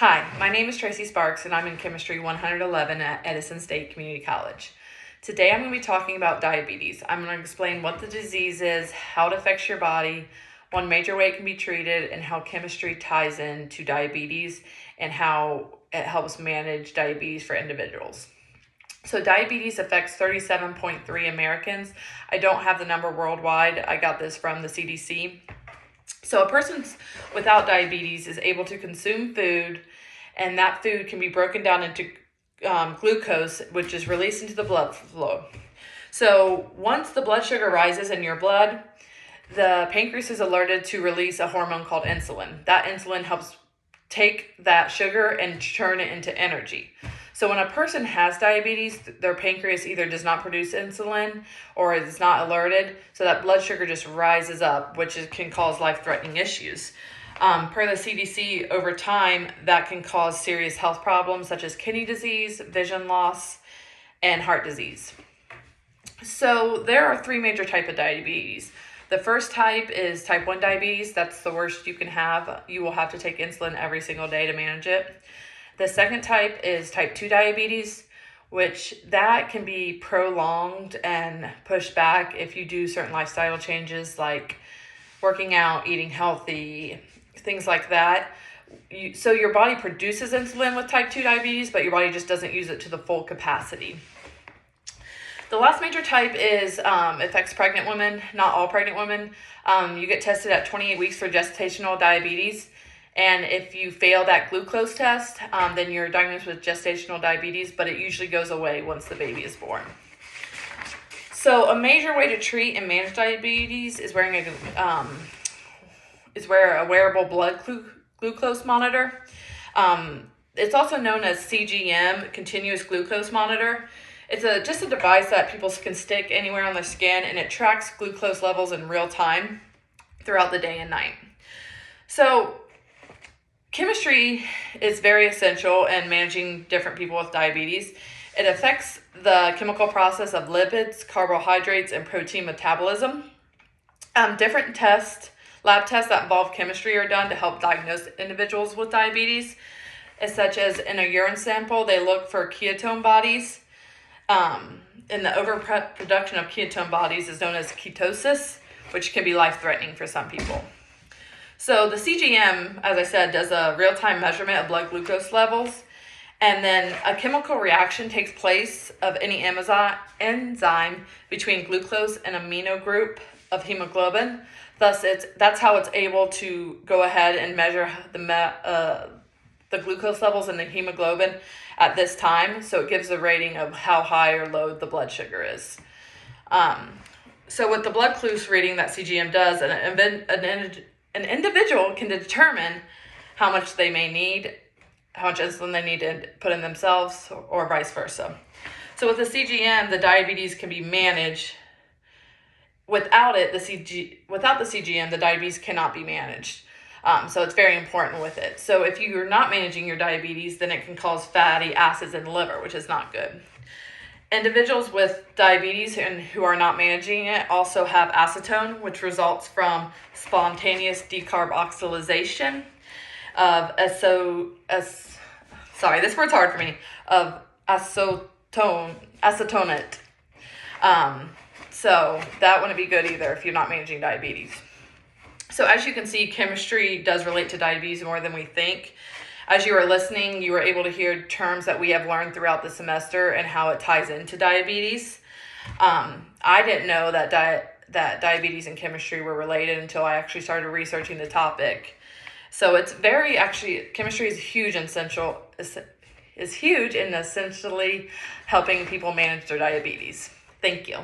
Hi, my name is Tracy Sparks and I'm in Chemistry 111 at Edison State Community College. Today I'm going to be talking about diabetes. I'm going to explain what the disease is, how it affects your body, one major way it can be treated, and how chemistry ties into diabetes and how it helps manage diabetes for individuals. So diabetes affects 37.3 Americans. I don't have the number worldwide. I got this from the CDC. So a person without diabetes is able to consume food, and that food can be broken down into glucose, which is released into the blood flow. So once the blood sugar rises in your blood, the pancreas is alerted to release a hormone called insulin. That insulin helps take that sugar and turn it into energy. So when a person has diabetes, their pancreas either does not produce insulin or is not alerted, so that blood sugar just rises up, which can cause life-threatening issues. Per the CDC, over time, that can cause serious health problems such as kidney disease, vision loss, and heart disease. So there are three major types of diabetes. The first type is type 1 diabetes. That's the worst you can have. You will have to take insulin every single day to manage it. The second type is type 2 diabetes, which that can be prolonged and pushed back if you do certain lifestyle changes like working out, eating healthy, things like that. So your body produces insulin with type 2 diabetes, but your body just doesn't use it to the full capacity. The last major type is affects pregnant women, not all pregnant women. You get tested at 28 weeks for gestational diabetes. And if you fail that glucose test, then you're diagnosed with gestational diabetes, but it usually goes away once the baby is born. So a major way to treat and manage diabetes is wear a wearable blood glucose monitor. It's also known as CGM, continuous glucose monitor. It's just a device that people can stick anywhere on their skin, and it tracks glucose levels in real time throughout the day and night. So chemistry is very essential in managing different people with diabetes. It affects the chemical process of lipids, carbohydrates, and protein metabolism. Different lab tests that involve chemistry are done to help diagnose individuals with diabetes, such as in a urine sample, they look for ketone bodies. And the overproduction of ketone bodies is known as ketosis, which can be life-threatening for some people. So the CGM, as I said, does a real-time measurement of blood glucose levels, and then a chemical reaction takes place of any enzyme between glucose and amino group of hemoglobin. Thus, that's how it's able to go ahead and measure the glucose levels in the hemoglobin at this time. So it gives a rating of how high or low the blood sugar is. So with the blood glucose reading that CGM does, an individual can determine how much they may need, how much insulin they need to put in themselves, or vice versa. So with the CGM, the diabetes can be managed. Without the CGM, the diabetes cannot be managed. So it's very important with it. So if you're not managing your diabetes, then it can cause fatty acids in the liver, which is not good. Individuals with diabetes and who are not managing it also have acetone, which results from spontaneous decarboxylation of this word's hard for me, of acetonate. So that wouldn't be good either if you're not managing diabetes. So as you can see, chemistry does relate to diabetes more than we think. As you were listening, you were able to hear terms that we have learned throughout the semester and how it ties into diabetes. I didn't know that diabetes and chemistry were related until I actually started researching the topic. So it's chemistry is huge and essentially helping people manage their diabetes. Thank you.